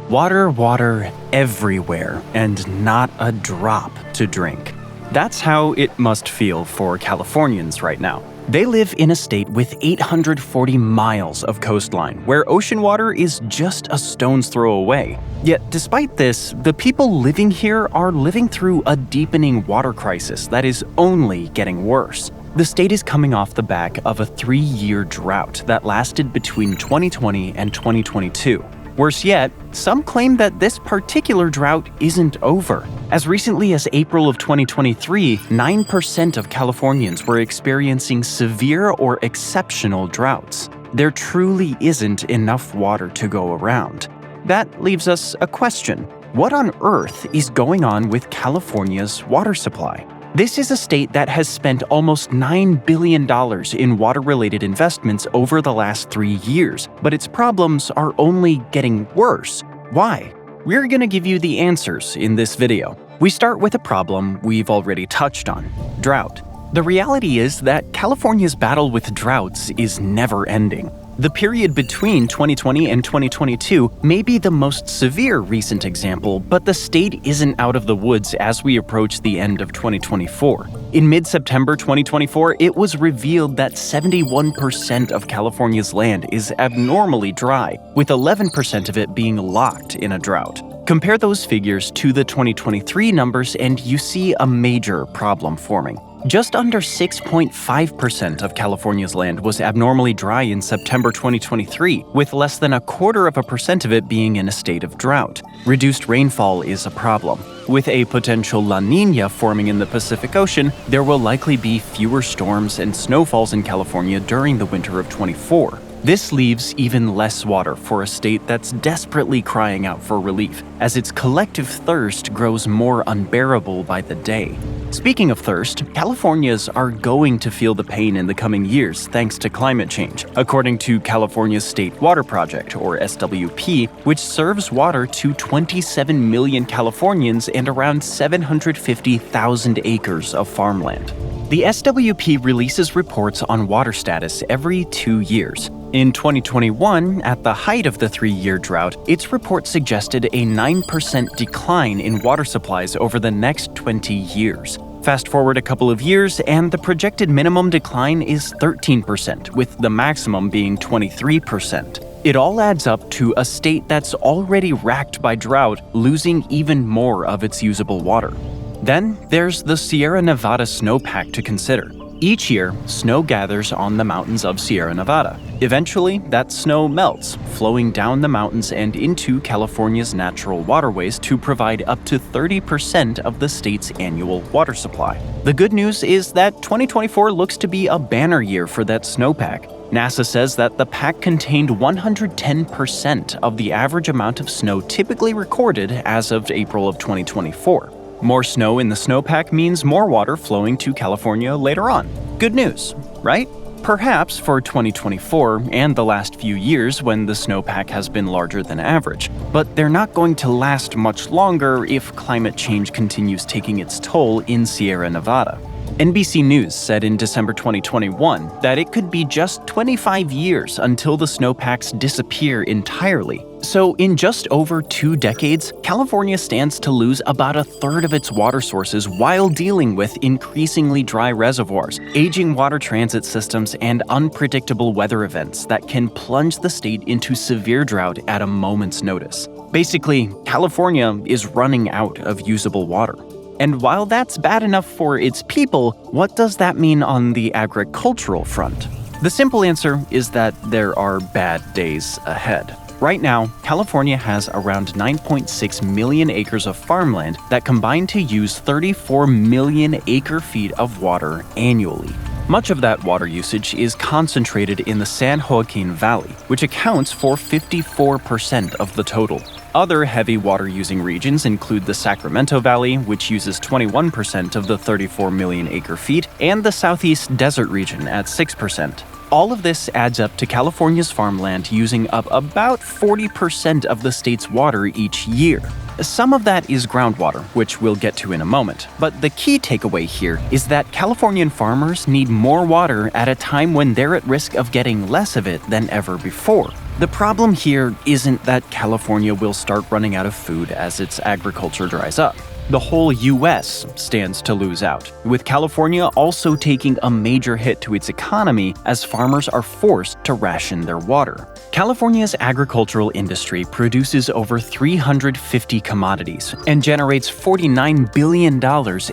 Water everywhere, and not a drop to drink. That's how it must feel for Californians right now. They live in a state with 840 miles of coastline, where ocean water is just a stone's throw away. Yet, despite this, the people living here are living through a deepening water crisis that is only getting worse. The state is coming off the back of a 3-year drought that lasted between 2020 and 2022. Worse yet, some claim that this particular drought isn't over. As recently as April of 2023, 9% of Californians were experiencing severe or exceptional droughts. There truly isn't enough water to go around. That leaves us a question. What on earth is going on with California's water supply? This is a state that has spent almost $9 billion in water-related investments over the last 3 years, but its problems are only getting worse. Why? We're gonna give you the answers in this video. We start with a problem we've already touched on: drought. The reality is that California's battle with droughts is never ending. The period between 2020 and 2022 may be the most severe recent example, but the state isn't out of the woods as we approach the end of 2024. In mid-September 2024, it was revealed that 71% of California's land is abnormally dry, with 11% of it being locked in a drought. Compare those figures to the 2023 numbers and you see a major problem forming. Just under 6.5% of California's land was abnormally dry in September 2023, with less than 0.25% of it being in a state of drought. Reduced rainfall is a problem. With a potential La Niña forming in the Pacific Ocean, there will likely be fewer storms and snowfalls in California during the winter of 24. This leaves even less water for a state that's desperately crying out for relief, as its collective thirst grows more unbearable by the day. Speaking of thirst, Californians are going to feel the pain in the coming years thanks to climate change, according to California's State Water Project, or SWP, which serves water to 27 million Californians and around 750,000 acres of farmland. The SWP releases reports on water status every 2 years. In 2021, at the height of the 3-year drought, its report suggested a 9% decline in water supplies over the next 20 years. Fast forward a couple of years, and the projected minimum decline is 13%, with the maximum being 23%. It all adds up to a state that's already racked by drought, losing even more of its usable water. Then there's the Sierra Nevada snowpack to consider. Each year, snow gathers on the mountains of Sierra Nevada. Eventually, that snow melts, flowing down the mountains and into California's natural waterways to provide up to 30% of the state's annual water supply. The good news is that 2024 looks to be a banner year for that snowpack. NASA says that the pack contained 110% of the average amount of snow typically recorded as of April of 2024. More snow in the snowpack means more water flowing to California later on. Good news, right? Perhaps for 2024 and the last few years when the snowpack has been larger than average. But they're not going to last much longer if climate change continues taking its toll in Sierra Nevada. NBC News said in December 2021 that it could be just 25 years until the snowpacks disappear entirely. So in just over 2 decades, California stands to lose about 1/3 of its water sources while dealing with increasingly dry reservoirs, aging water transit systems, and unpredictable weather events that can plunge the state into severe drought at a moment's notice. Basically, California is running out of usable water. And while that's bad enough for its people, what does that mean on the agricultural front? The simple answer is that there are bad days ahead. Right now, California has around 9.6 million acres of farmland that combine to use 34 million acre-feet of water annually. Much of that water usage is concentrated in the San Joaquin Valley, which accounts for 54% of the total. Other heavy water-using regions include the Sacramento Valley, which uses 21% of the 34 million acre-feet, and the Southeast Desert region at 6%. All of this adds up to California's farmland using up about 40% of the state's water each year. Some of that is groundwater, which we'll get to in a moment, but the key takeaway here is that Californian farmers need more water at a time when they're at risk of getting less of it than ever before. The problem here isn't that California will start running out of food as its agriculture dries up. The whole US stands to lose out, with California also taking a major hit to its economy as farmers are forced to ration their water. California's agricultural industry produces over 350 commodities and generates $49 billion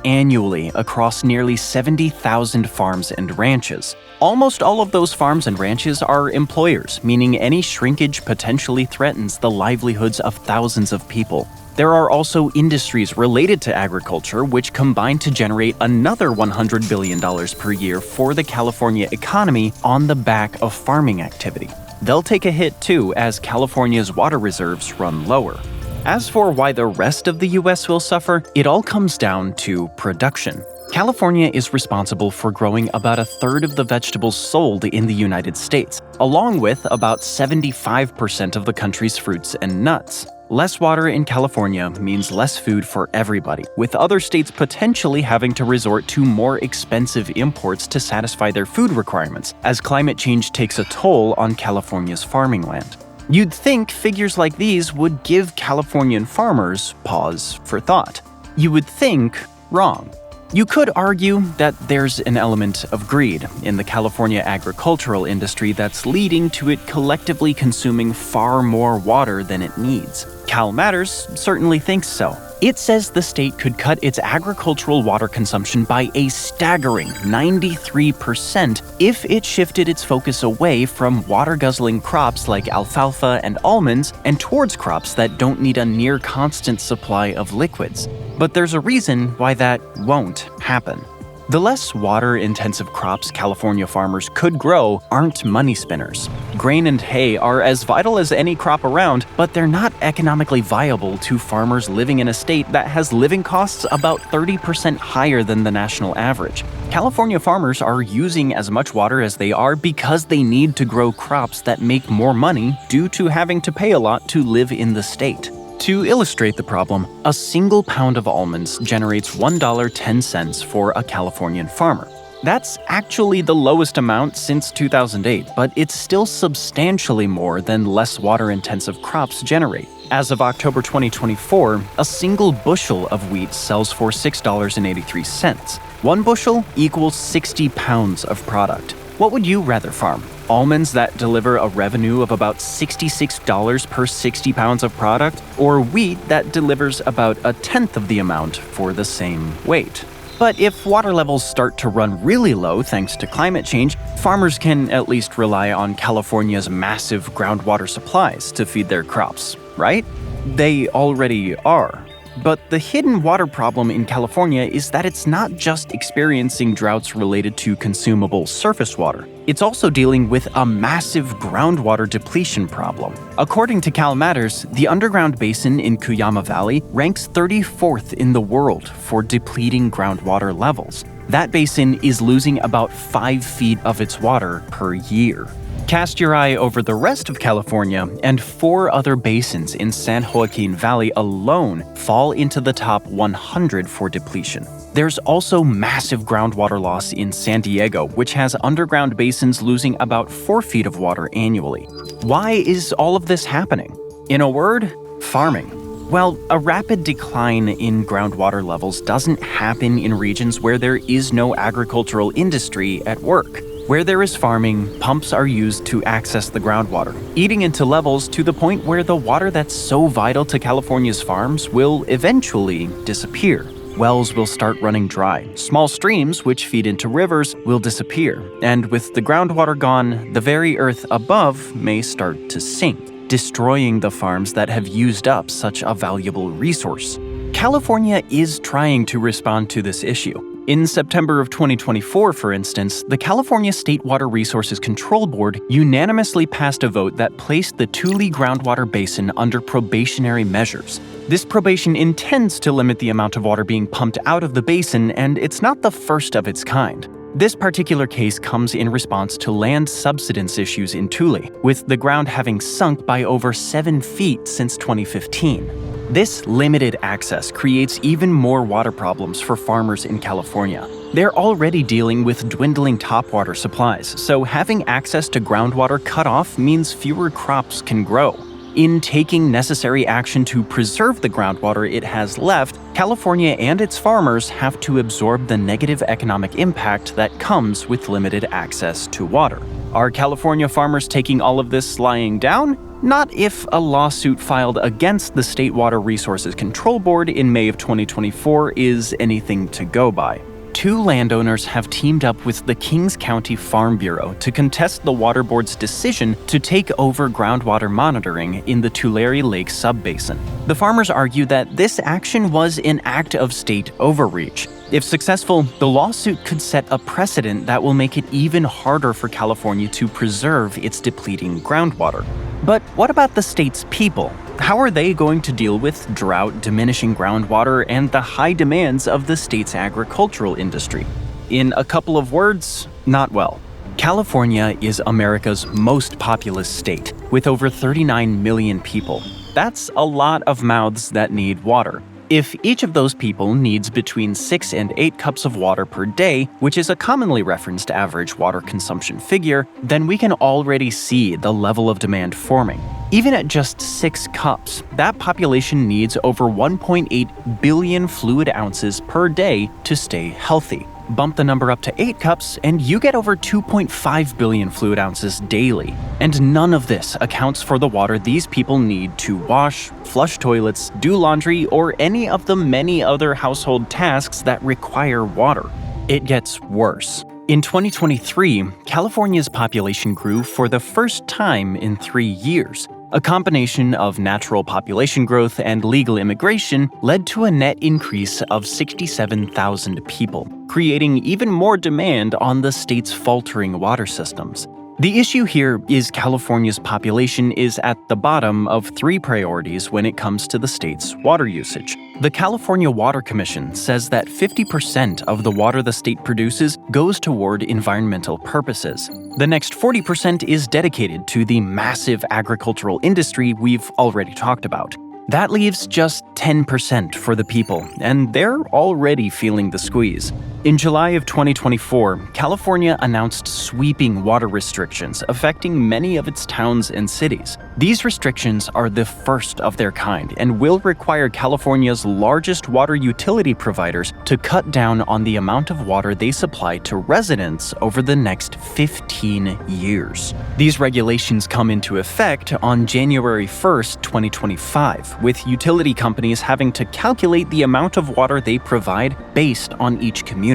annually across nearly 70,000 farms and ranches. Almost all of those farms and ranches are employers, meaning any shrinkage potentially threatens the livelihoods of thousands of people. There are also industries related to agriculture which combine to generate another $100 billion per year for the California economy on the back of farming activity. They'll take a hit too as California's water reserves run lower. As for why the rest of the US will suffer, it all comes down to production. California is responsible for growing about a third of the vegetables sold in the United States, along with about 75% of the country's fruits and nuts. Less water in California means less food for everybody, with other states potentially having to resort to more expensive imports to satisfy their food requirements, as climate change takes a toll on California's farming land. You'd think figures like these would give Californian farmers pause for thought. You would think wrong. You could argue that there's an element of greed in the California agricultural industry that's leading to it collectively consuming far more water than it needs. Cal Matters certainly thinks so. It says the state could cut its agricultural water consumption by a staggering 93% if it shifted its focus away from water-guzzling crops like alfalfa and almonds and towards crops that don't need a near-constant supply of liquids. But there's a reason why that won't happen. The less water-intensive crops California farmers could grow aren't money spinners. Grain and hay are as vital as any crop around, but they're not economically viable to farmers living in a state that has living costs about 30% higher than the national average. California farmers are using as much water as they are because they need to grow crops that make more money due to having to pay a lot to live in the state. To illustrate the problem, a single pound of almonds generates $1.10 for a Californian farmer. That's actually the lowest amount since 2008, but it's still substantially more than less water-intensive crops generate. As of October 2024, a single bushel of wheat sells for $6.83. One bushel equals 60 pounds of product. What would you rather farm? Almonds that deliver a revenue of about $66 per 60 pounds of product, or wheat that delivers about a tenth of the amount for the same weight? But if water levels start to run really low thanks to climate change, farmers can at least rely on California's massive groundwater supplies to feed their crops, right? They already are. But the hidden water problem in California is that it's not just experiencing droughts related to consumable surface water. It's also dealing with a massive groundwater depletion problem. According to Cal Matters, the underground basin in Cuyama Valley ranks 34th in the world for depleting groundwater levels. That basin is losing about 5 feet of its water per year. Cast your eye over the rest of California, and 4 other basins in San Joaquin Valley alone fall into the top 100 for depletion. There's also massive groundwater loss in San Diego, which has underground basins losing about 4 feet of water annually. Why is all of this happening? In a word, farming. Well, a rapid decline in groundwater levels doesn't happen in regions where there is no agricultural industry at work. Where there is farming, pumps are used to access the groundwater, eating into levels to the point where the water that's so vital to California's farms will eventually disappear. Wells will start running dry, small streams which feed into rivers will disappear, and with the groundwater gone, the very earth above may start to sink, destroying the farms that have used up such a valuable resource. California is trying to respond to this issue. In September of 2024, for instance, the California State Water Resources Control Board unanimously passed a vote that placed the Tule groundwater basin under probationary measures. This probation intends to limit the amount of water being pumped out of the basin, and it's not the first of its kind. This particular case comes in response to land subsidence issues in Tule, with the ground having sunk by over 7 feet since 2015. This limited access creates even more water problems for farmers in California. They're already dealing with dwindling topwater supplies, so having access to groundwater cut off means fewer crops can grow. In taking necessary action to preserve the groundwater it has left, California and its farmers have to absorb the negative economic impact that comes with limited access to water. Are California farmers taking all of this lying down? Not if a lawsuit filed against the State Water Resources Control Board in May of 2024 is anything to go by. Two landowners have teamed up with the Kings County Farm Bureau to contest the Water Board's decision to take over groundwater monitoring in the Tulare Lake subbasin. The farmers argue that this action was an act of state overreach. If successful, the lawsuit could set a precedent that will make it even harder for California to preserve its depleting groundwater. But what about the state's people? How are they going to deal with drought, diminishing groundwater, and the high demands of the state's agricultural industry? In a couple of words, not well. California is America's most populous state, with over 39 million people. That's a lot of mouths that need water. If each of those people needs between 6 and 8 cups of water per day, which is a commonly referenced average water consumption figure, then we can already see the level of demand forming. Even at just 6 cups, that population needs over 1.8 billion fluid ounces per day to stay healthy. Bump the number up to 8 cups, and you get over 2.5 billion fluid ounces daily. And none of this accounts for the water these people need to wash, flush toilets, do laundry, or any of the many other household tasks that require water. It gets worse. In 2023, California's population grew for the first time in 3 years. A combination of natural population growth and legal immigration led to a net increase of 67,000 people, creating even more demand on the state's faltering water systems. The issue here is California's population is at the bottom of 3 priorities when it comes to the state's water usage. The California Water Commission says that 50% of the water the state produces goes toward environmental purposes. The next 40% is dedicated to the massive agricultural industry we've already talked about. That leaves just 10% for the people, and they're already feeling the squeeze. In July of 2024, California announced sweeping water restrictions affecting many of its towns and cities. These restrictions are the first of their kind and will require California's largest water utility providers to cut down on the amount of water they supply to residents over the next 15 years. These regulations come into effect on January 1st, 2025, with utility companies having to calculate the amount of water they provide based on each community.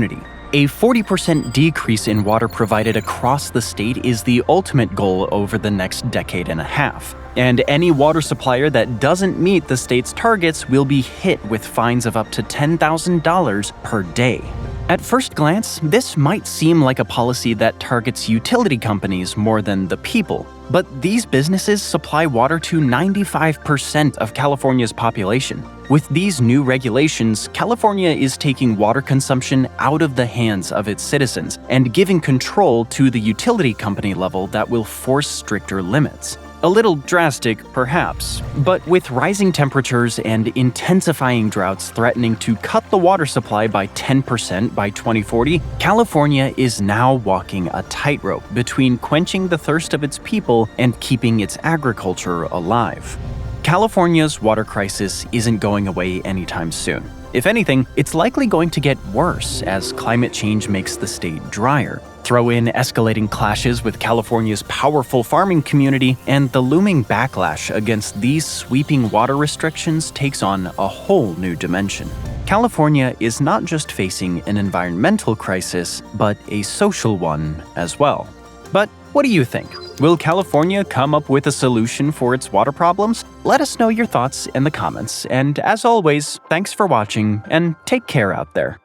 A 40% decrease in water provided across the state is the ultimate goal over the next decade and a half. And any water supplier that doesn't meet the state's targets will be hit with fines of up to $10,000 per day. At first glance, this might seem like a policy that targets utility companies more than the people, but these businesses supply water to 95% of California's population. With these new regulations, California is taking water consumption out of the hands of its citizens and giving control to the utility company level that will force stricter limits. A little drastic, perhaps, but with rising temperatures and intensifying droughts threatening to cut the water supply by 10% by 2040, California is now walking a tightrope between quenching the thirst of its people and keeping its agriculture alive. California's water crisis isn't going away anytime soon. If anything, it's likely going to get worse as climate change makes the state drier. Throw in escalating clashes with California's powerful farming community, and the looming backlash against these sweeping water restrictions takes on a whole new dimension. California is not just facing an environmental crisis, but a social one as well. But what do you think? Will California come up with a solution for its water problems? Let us know your thoughts in the comments, and as always, thanks for watching, and take care out there.